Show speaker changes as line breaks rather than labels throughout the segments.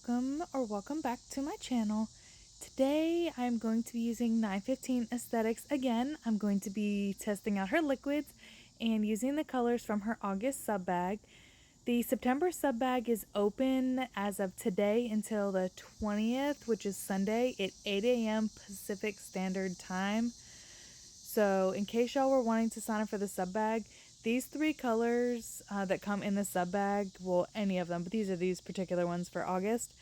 welcome back to my channel. Today I'm going to be using 915 Aesthetics again. I'm going to be testing out her liquids and using the colors from her August sub bag. The September sub bag is open as of today until the 20th, which is Sunday at 8 a.m. Pacific Standard Time. So in case y'all were wanting to sign up for the sub bag, these three colors that come in the sub bag, well, any of them, but these are these particular ones for August.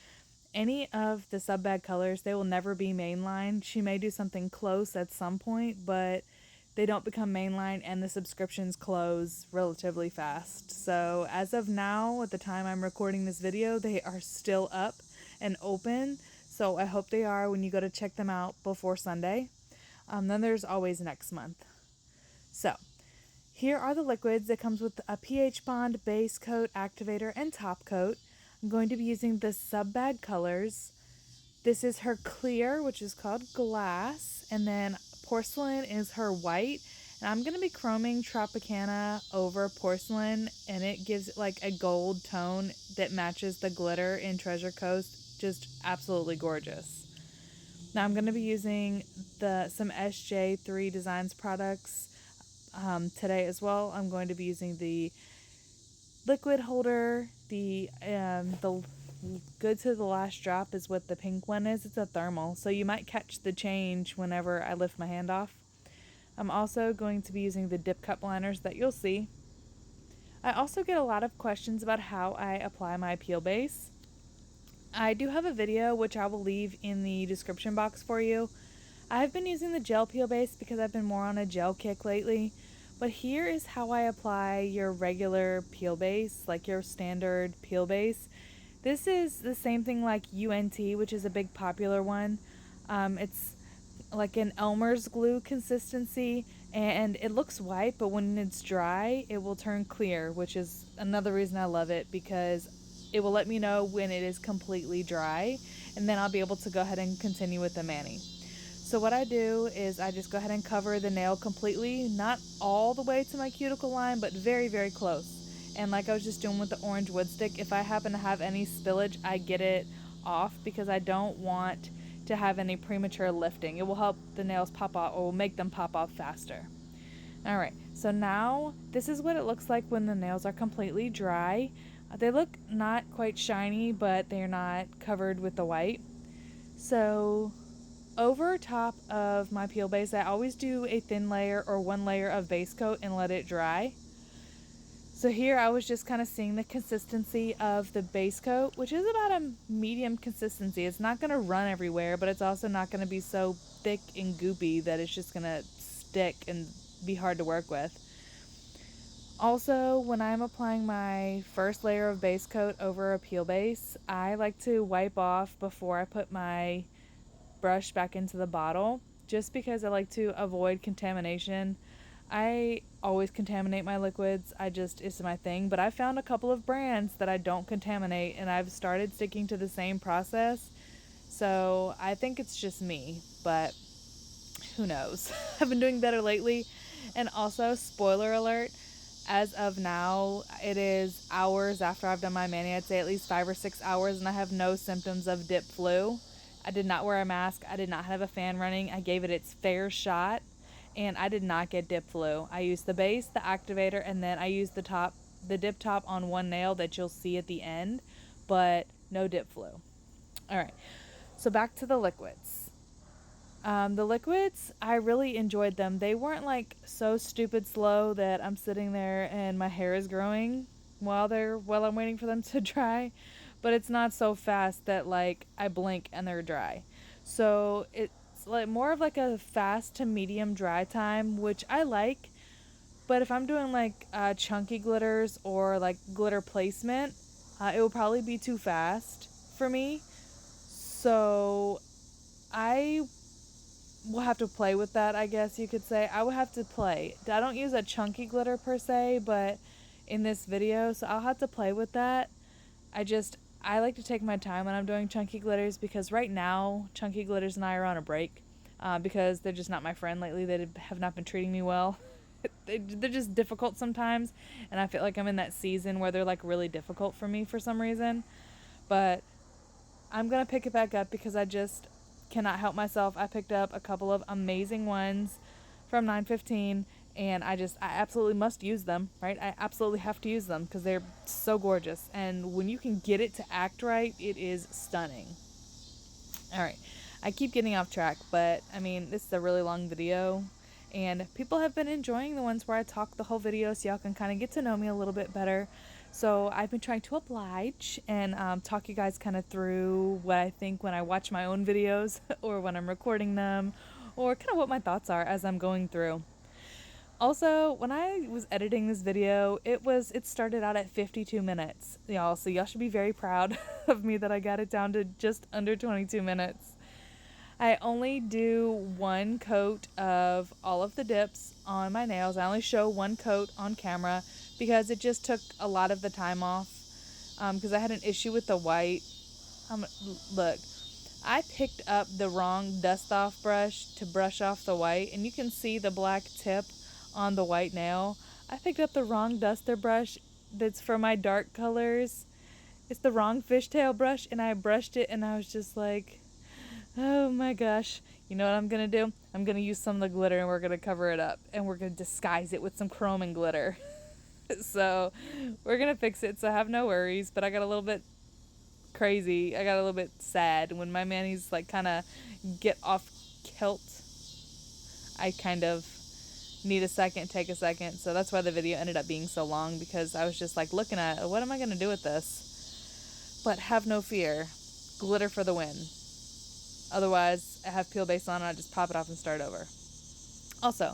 Any of the sub bag colors, they will never be mainline. She may do something close at some point, but they don't become mainline and the subscriptions close relatively fast. So as of now, at the time I'm recording this video, they are still up and open. So I hope they are when you go to check them out before Sunday. Then there's always next month. So here are the liquids. It comes with a pH bond, base coat, activator, and top coat. I'm going to be using the sub bag colors. This is her clear, which is called glass, and then porcelain is her white. And I'm going to be chroming Tropicana over porcelain, and it gives like a gold tone that matches the glitter in Treasure Coast. Just absolutely gorgeous. Now I'm going to be using some SJ3 Designs products today as well. I'm going to be using the liquid holder. The good to the last drop is what the pink one is. It's a thermal, so you might catch the change whenever I lift my hand off. I'm also going to be using the Dipcup Liners that you'll see. I also get a lot of questions about how I apply my peel base. I do have a video which I will leave in the description box for you. I've been using the gel peel base because I've been more on a gel kick lately, but here is how I apply your regular peel base, like your standard peel base. This is the same thing like UNT, which is a big popular one. It's like an Elmer's glue consistency, and it looks white, but when it's dry, it will turn clear, which is another reason I love it, because it will let me know when it is completely dry, and then I'll be able to go ahead and continue with the mani. So what I do is I just go ahead and cover the nail completely, not all the way to my cuticle line, but very, very close. And like I was just doing with the orange wood stick, if I happen to have any spillage, I get it off because I don't want to have any premature lifting. It will help the nails pop off, or will make them pop off faster. Alright, so now this is what it looks like when the nails are completely dry. They look not quite shiny, but they're not covered with the white. So over top of my peel base, I always do a thin layer or one layer of base coat and let it dry. So here I was just kind of seeing the consistency of the base coat, which is about a medium consistency. It's not going to run everywhere, but it's also not going to be so thick and goopy that it's just going to stick and be hard to work with. Also, when I'm applying my first layer of base coat over a peel base, I like to wipe off before I put my brush back into the bottle, just because I like to avoid contamination. I always contaminate my liquids. It's my thing, but I found a couple of brands that I don't contaminate, and I've started sticking to the same process. So I think it's just me, but who knows? I've been doing better lately. And also, spoiler alert, as of now, it is hours after I've done my mani. I'd say at least 5 or 6 hours, and I have no symptoms of dip flu. I did not wear a mask. I did not have a fan running. I gave it its fair shot, and I did not get dip flu. I used the base, the activator, and then I used the dip top on one nail that you'll see at the end, but no dip flu. Alright, so back to the liquids. The liquids, I really enjoyed them. They weren't like so stupid slow that I'm sitting there and my hair is growing while I'm waiting for them to dry, but it's not so fast that like I blink and they're dry. So it's like more of like a fast to medium dry time, which I like. But if I'm doing like chunky glitters or like glitter placement, it will probably be too fast for me. So I will have to play with that, I guess you could say. I will have to play. I don't use a chunky glitter per se, but in this video, so I'll have to play with that. I like to take my time when I'm doing chunky glitters, because right now, chunky glitters and I are on a break, because they're just not my friend lately. They have not been treating me well. They're just difficult sometimes, and I feel like I'm in that season where they're like really difficult for me for some reason. But I'm going to pick it back up because I just cannot help myself. I picked up a couple of amazing ones from 915, and I absolutely must use them, right? I absolutely have to use them because they're so gorgeous. And when you can get it to act right, it is stunning. All right, I keep getting off track, but I mean, this is a really long video, and people have been enjoying the ones where I talk the whole video so y'all can kind of get to know me a little bit better. So I've been trying to oblige and talk you guys kind of through what I think when I watch my own videos or when I'm recording them, or kind of what my thoughts are as I'm going through. Also, when I was editing this video, it started out at 52 minutes, y'all, so y'all should be very proud of me that I got it down to just under 22 minutes. I only do one coat of all of the dips on my nails. I only show one coat on camera because it just took a lot of the time off, because I had an issue with the white. Look, I picked up the wrong dust off brush to brush off the white, and you can see the black tip on the white nail. I picked up the wrong duster brush that's for my dark colors. It's the wrong fishtail brush, and I brushed it, and I was just like, oh my gosh. You know what I'm gonna do? I'm gonna use some of the glitter, and we're gonna cover it up, and we're gonna disguise it with some chrome and glitter. So we're gonna fix it, so have no worries. But I got a little bit crazy. I got a little bit sad when my manis like kind of get off kilt. I kind of need a second, take a second. So that's why the video ended up being so long, because I was just like looking at what am I going to do with this? But have no fear. Glitter for the win. Otherwise, I have peel base on and I just pop it off and start over. Also,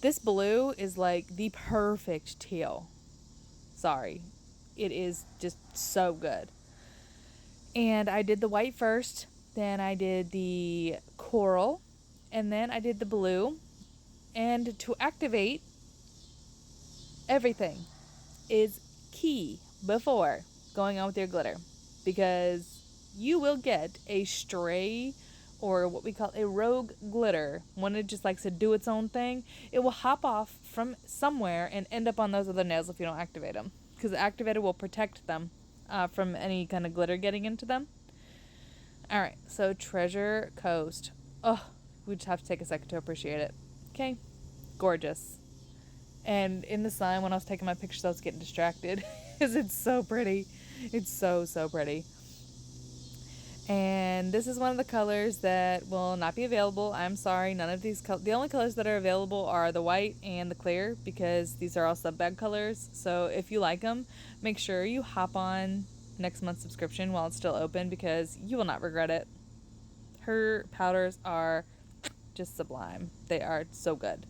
this blue is like the perfect teal. Sorry. It is just so good. And I did the white first, then I did the coral, and then I did the blue. And to activate, everything is key before going on with your glitter, because you will get a stray, or what we call a rogue glitter. When it just likes to do its own thing, it will hop off from somewhere and end up on those other nails if you don't activate them, because the activator will protect them from any kind of glitter getting into them. Alright, so Treasure Coast. Oh, we just have to take a second to appreciate it. Okay, gorgeous. And in the sun, when I was taking my pictures, I was getting distracted because it's so pretty. It's so, so pretty. And this is one of the colors that will not be available. I'm sorry, none of these the only colors that are available are the white and the clear, because these are all sub-bag colors. So if you like them, make sure you hop on next month's subscription while it's still open, because you will not regret it. Her powders are just sublime. They are so good.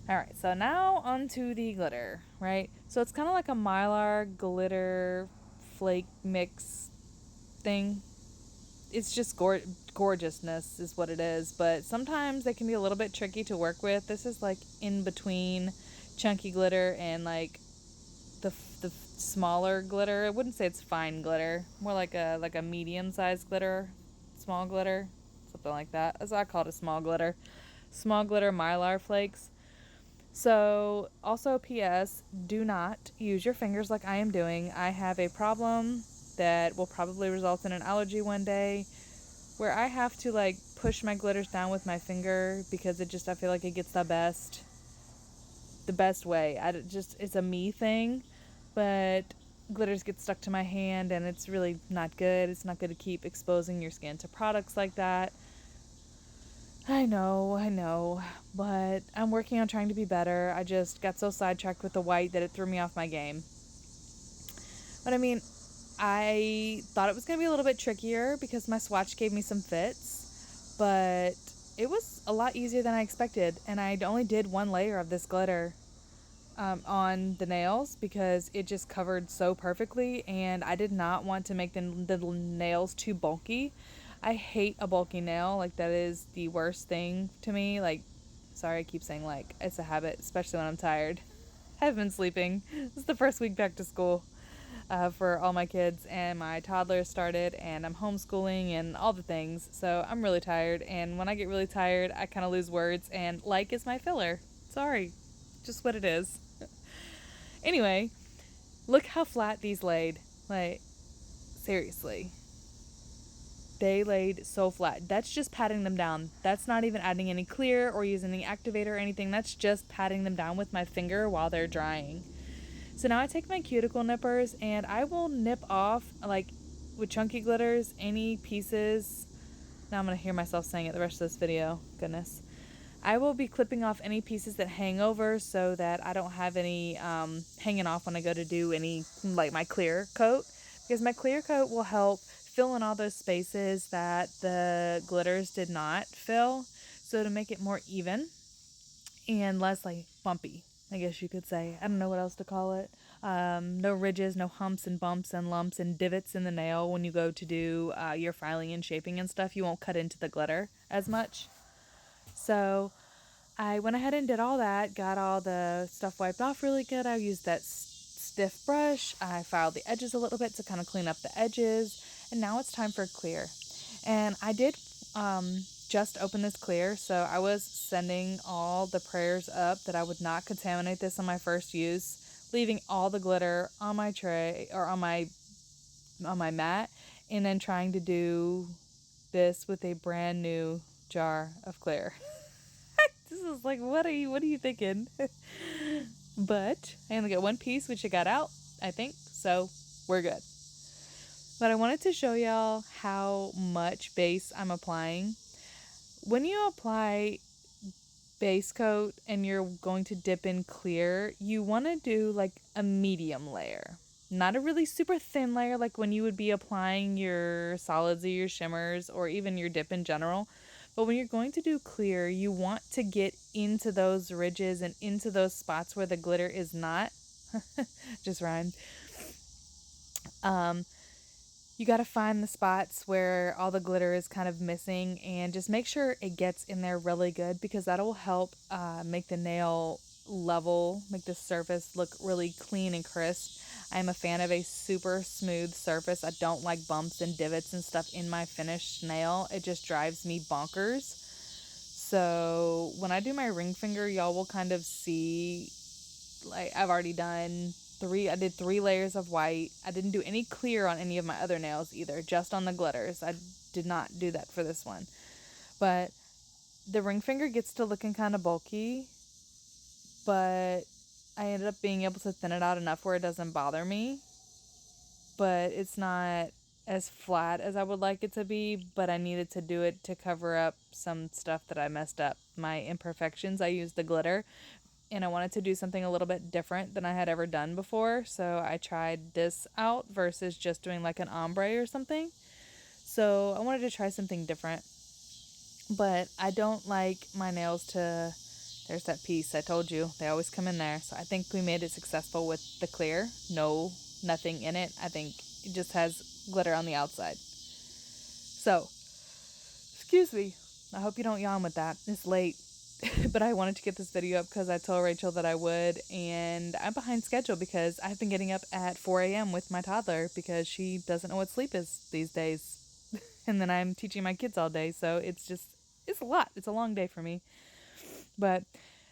Alright, so now onto the glitter, right? So it's kind of like a Mylar glitter flake mix thing. It's just gorgeousness is what it is, but sometimes they can be a little bit tricky to work with. This is like in between chunky glitter and like the smaller glitter. I wouldn't say it's fine glitter, more like a medium-sized glitter, small glitter, something like that. That's why I call it a small glitter. Small glitter Mylar flakes. So, also PS, do not use your fingers like I am doing. I have a problem that will probably result in an allergy one day, where I have to like push my glitters down with my finger, because I feel like it gets the best way. It's a me thing, but glitters get stuck to my hand, and it's really not good. It's not good to keep exposing your skin to products like that. I know, but I'm working on trying to be better. I just got so sidetracked with the white that it threw me off my game. But I mean, I thought it was going to be a little bit trickier because my swatch gave me some fits, but it was a lot easier than I expected, and I only did one layer of this glitter on the nails because it just covered so perfectly, and I did not want to make the nails too bulky. I hate a bulky nail. Like, that is the worst thing to me. Like, sorry, I keep saying like. It's a habit, especially when I'm tired. I've been sleeping. This is the first week back to school for all my kids, and my toddler started, and I'm homeschooling and all the things. So I'm really tired, and when I get really tired, I kind of lose words, and like is my filler. Sorry. Just what it is. Anyway, look how flat these laid. Like, seriously. they laid so flat. That's just patting them down. That's not even adding any clear or using any activator or anything. That's just patting them down with my finger while they're drying. So now I take my cuticle nippers and I will nip off, like with chunky glitters, any pieces. Now I'm going to hear myself saying it the rest of this video. Goodness. I will be clipping off any pieces that hang over so that I don't have any hanging off when I go to do any, like my clear coat. Because my clear coat will help fill in all those spaces that the glitters did not fill. So to make it more even and less like bumpy, I guess you could say. I don't know what else to call it. No ridges, no humps and bumps and lumps and divots in the nail when you go to do your filing and shaping and stuff. You won't cut into the glitter as much. So I went ahead and did all that, got all the stuff wiped off really good. I used that stiff brush. I filed the edges a little bit to kind of clean up the edges. And now it's time for clear. And I did just open this clear, so I was sending all the prayers up that I would not contaminate this on my first use, leaving all the glitter on my tray or on my mat, and then trying to do this with a brand new jar of clear. This is like, what are you thinking? But I only got one piece, which I got out, I think, so we're good. But I wanted to show y'all how much base I'm applying. When you apply base coat and you're going to dip in clear, you want to do like a medium layer. Not a really super thin layer like when you would be applying your solids or your shimmers or even your dip in general. But when you're going to do clear, you want to get into those ridges and into those spots where the glitter is not. Just rhymed. You got to find the spots where all the glitter is kind of missing and just make sure it gets in there really good, because that will help make the nail level, make the surface look really clean and crisp. I'm a fan of a super smooth surface. I don't like bumps and divots and stuff in my finished nail. It just drives me bonkers. So when I do my ring finger, y'all will kind of see, like, I've already done I did 3 layers of white. I didn't do any clear on any of my other nails either, just on the glitters. I did not do that for this one. But the ring finger gets to looking kind of bulky, but I ended up being able to thin it out enough where it doesn't bother me. But it's not as flat as I would like it to be, but I needed to do it to cover up some stuff that I messed up. My imperfections, I used the glitter, and I wanted to do something a little bit different than I had ever done before. So I tried this out versus just doing like an ombre or something. So I wanted to try something different. But I don't like my nails to... There's that piece I told you. They always come in there. So I think we made it successful with the clear. No, nothing in it. I think it just has glitter on the outside. So, excuse me. I hope you don't yawn with that. It's late. But I wanted to get this video up because I told Rachel that I would, and I'm behind schedule because I've been getting up at 4 a.m. with my toddler because she doesn't know what sleep is these days. And then I'm teaching my kids all day, so it's a lot. It's a long day for me. But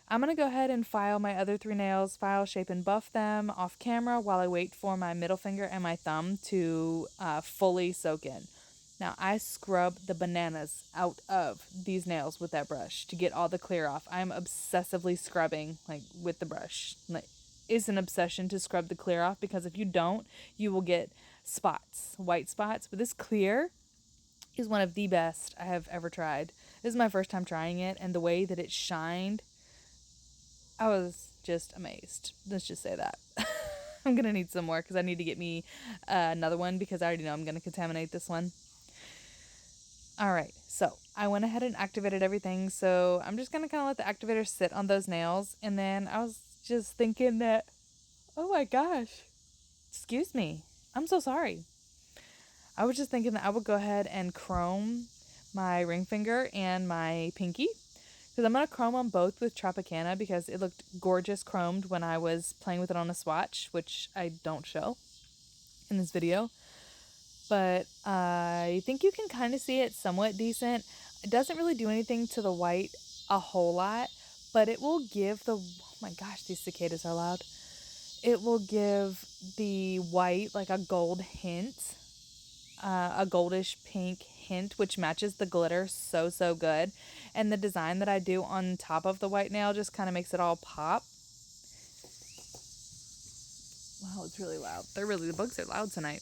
I'm going to go ahead and file my other 3 nails, file, shape, and buff them off camera while I wait for my middle finger and my thumb to fully soak in. Now, I scrub the bananas out of these nails with that brush to get all the clear off. I'm obsessively scrubbing, like, with the brush. Like, it's an obsession to scrub the clear off, because if you don't, you will get spots, white spots. But this clear is one of the best I have ever tried. This is my first time trying it, and the way that it shined, I was just amazed. Let's just say that. I'm going to need some more because I need to get me another one, because I already know I'm going to contaminate this one. Alright, so I went ahead and activated everything, so I'm just going to kind of let the activator sit on those nails, and then I was just thinking that, oh my gosh, excuse me, I'm so sorry. I was just thinking that I would go ahead and chrome my ring finger and my pinky, because I'm going to chrome them both with Tropicana because it looked gorgeous chromed when I was playing with it on a swatch, which I don't show in this video. But I think you can kind of see it somewhat decent. It doesn't really do anything to the white a whole lot, but it will give the... Oh my gosh, these cicadas are loud. It will give the white like a gold hint. a goldish pink hint, which matches the glitter so good. And the design that I do on top of the white nail just kind of makes it all pop. Wow, it's really loud. The bugs are loud tonight.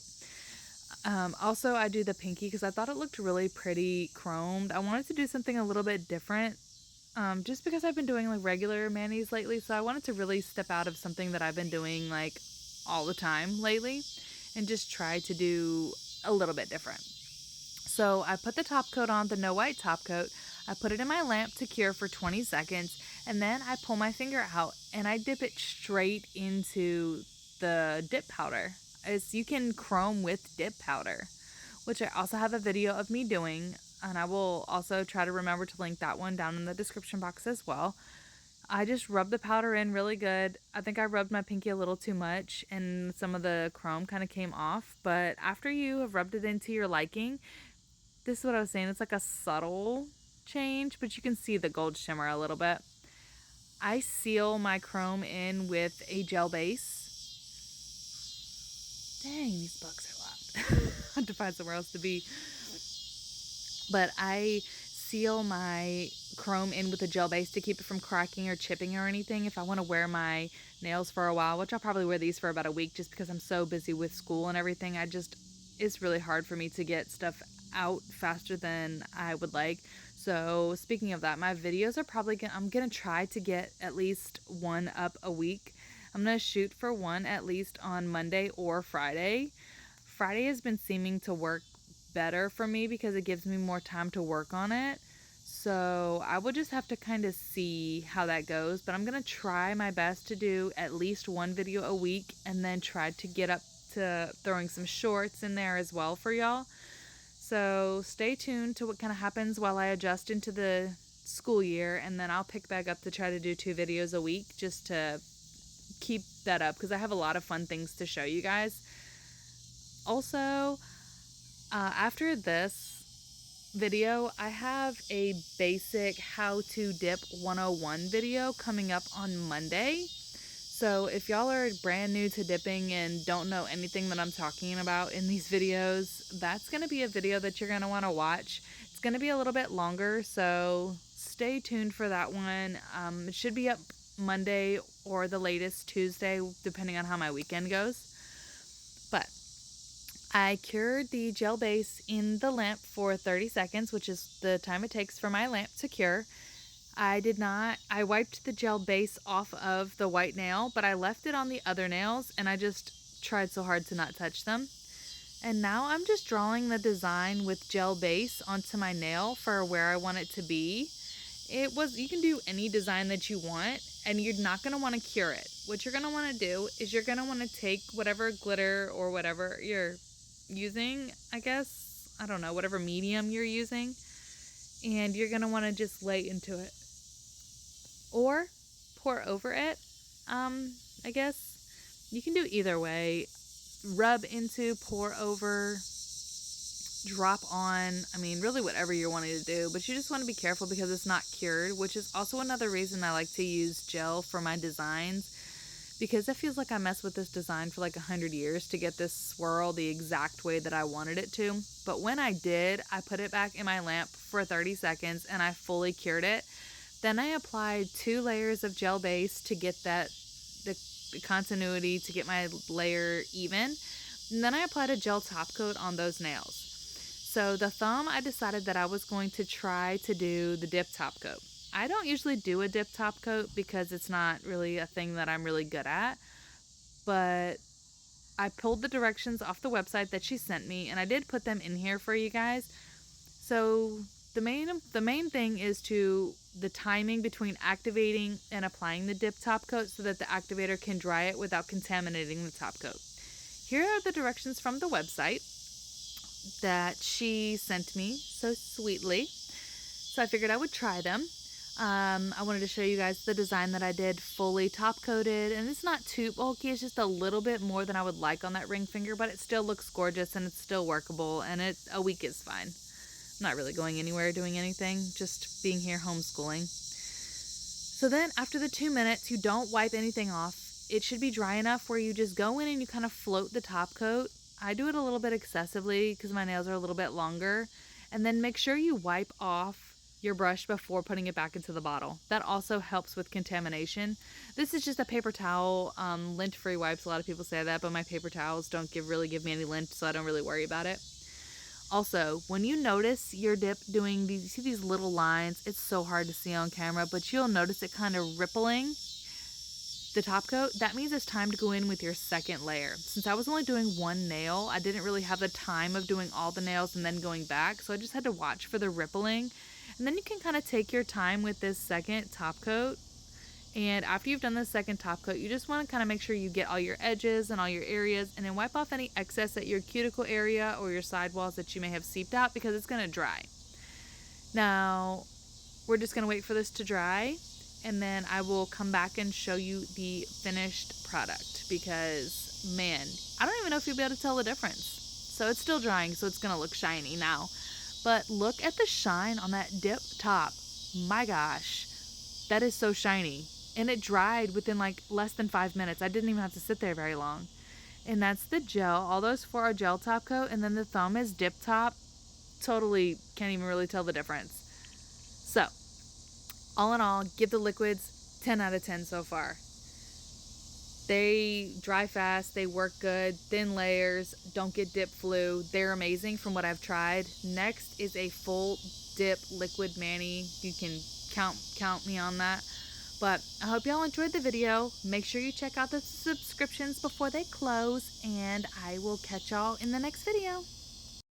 Also, I do the pinky because I thought it looked really pretty chromed. I wanted to do something a little bit different, just because I've been doing like regular manis lately. So I wanted to really step out of something that I've been doing like all the time lately and just try to do a little bit different. So I put the top coat on, the no white top coat. I put it in my lamp to cure for 20 seconds, and then I pull my finger out and I dip it straight into the dip powder. As you can chrome with dip powder, which I also have a video of me doing, and I will also try to remember to link that one down in the description box as well. I just rubbed the powder in really good. I think I rubbed my pinky a little too much and some of the chrome kind of came off, but after you have rubbed it into your liking, this is what I was saying, it's like a subtle change, but you can see the gold shimmer a little bit. I seal my chrome in with a gel base. Dang, these bugs are loud. I have to find somewhere else to be. But I seal my chrome in with a gel base to keep it from cracking or chipping or anything. If I want to wear my nails for a while, which I'll probably wear these for about a week just because I'm so busy with school and everything, it's really hard for me to get stuff out faster than I would like. So speaking of that, my videos are I'm gonna try to get at least one up a week. I'm gonna shoot for one at least on Monday or Friday. Friday has been seeming to work better for me because it gives me more time to work on it. So I will just have to kind of see how that goes, but I'm gonna try my best to do at least one video a week and then try to get up to throwing some shorts in there as well for y'all. So stay tuned to what kind of happens while I adjust into the school year, and then I'll pick back up to try to do 2 videos a week just to keep that up because I have a lot of fun things to show you guys. Also, after this video, I have a basic how to dip 101 video coming up on Monday. So if y'all are brand new to dipping and don't know anything that I'm talking about in these videos, that's going to be a video that you're going to want to watch. It's going to be a little bit longer, so stay tuned for that one. It should be up Monday or the latest Tuesday, depending on how my weekend goes. But I cured the gel base in the lamp for 30 seconds, which is the time it takes for my lamp to cure. I wiped the gel base off of the white nail, but I left it on the other nails and I just tried so hard to not touch them. And now I'm just drawing the design with gel base onto my nail for where I want it to be. You can do any design that you want and you're not going to want to cure it. What you're going to want to do is you're going to want to take whatever glitter or whatever you're using, I guess, I don't know, whatever medium you're using, and you're going to want to just lay into it. Or pour over it. I guess you can do either way. Rub into, pour over, drop on. I mean, really whatever you're wanting to do. But you just want to be careful because it's not cured, which is also another reason I like to use gel for my designs. Because it feels like I messed with this design for like 100 years to get this swirl the exact way that I wanted it to. But when I did, I put it back in my lamp for 30 seconds and I fully cured it. Then I applied 2 layers of gel base to get the continuity, to get my layer even. And then I applied a gel top coat on those nails. So the thumb, I decided that I was going to try to do the dip top coat. I don't usually do a dip top coat because it's not really a thing that I'm really good at. But I pulled the directions off the website that she sent me and I did put them in here for you guys. So the main thing is the timing between activating and applying the dip top coat so that the activator can dry it without contaminating the top coat. Here are the directions from the website that she sent me so sweetly. So I figured I would try them. I wanted to show you guys the design that I did fully top coated, and it's not too bulky, it's just a little bit more than I would like on that ring finger, but it still looks gorgeous and it's still workable, and a week is fine. I'm not really going anywhere doing anything, just being here homeschooling. So then after the 2 minutes, you don't wipe anything off. It should be dry enough where you just go in and you kind of float the top coat I do it a little bit excessively because my nails are a little bit longer. And then make sure you wipe off your brush before putting it back into the bottle. That also helps with contamination. This is just a paper towel, lint-free wipes. A lot of people say that, but my paper towels don't really give me any lint, so I don't really worry about it. Also, when you notice your dip doing these, you see these little lines, it's so hard to see on camera, but you'll notice it kind of rippling the top coat. That means it's time to go in with your second layer. Since I was only doing one nail, I didn't really have the time of doing all the nails and then going back, so I just had to watch for the rippling. And then you can kind of take your time with this second top coat. And after you've done the second top coat, you just want to kind of make sure you get all your edges and all your areas, and then wipe off any excess at your cuticle area or your sidewalls that you may have seeped out, because it's going to dry. Now, we're just going to wait for this to dry, and then I will come back and show you the finished product, because, man, I don't even know if you'll be able to tell the difference. So it's still drying, so it's going to look shiny now. But look at the shine on that dip top. My gosh, that is so shiny. And it dried within like less than 5 minutes. I didn't even have to sit there very long. And that's the gel. All those four are gel top coat, and then the thumb is dip top. Totally can't even really tell the difference. So, all in all, give the liquids 10 out of 10 so far. They dry fast, they work good, thin layers, don't get dip flu. They're amazing from what I've tried. Next is a full dip liquid mani. You can count me on that. But I hope y'all enjoyed the video. Make sure you check out the subscriptions before they close, and I will catch y'all in the next video.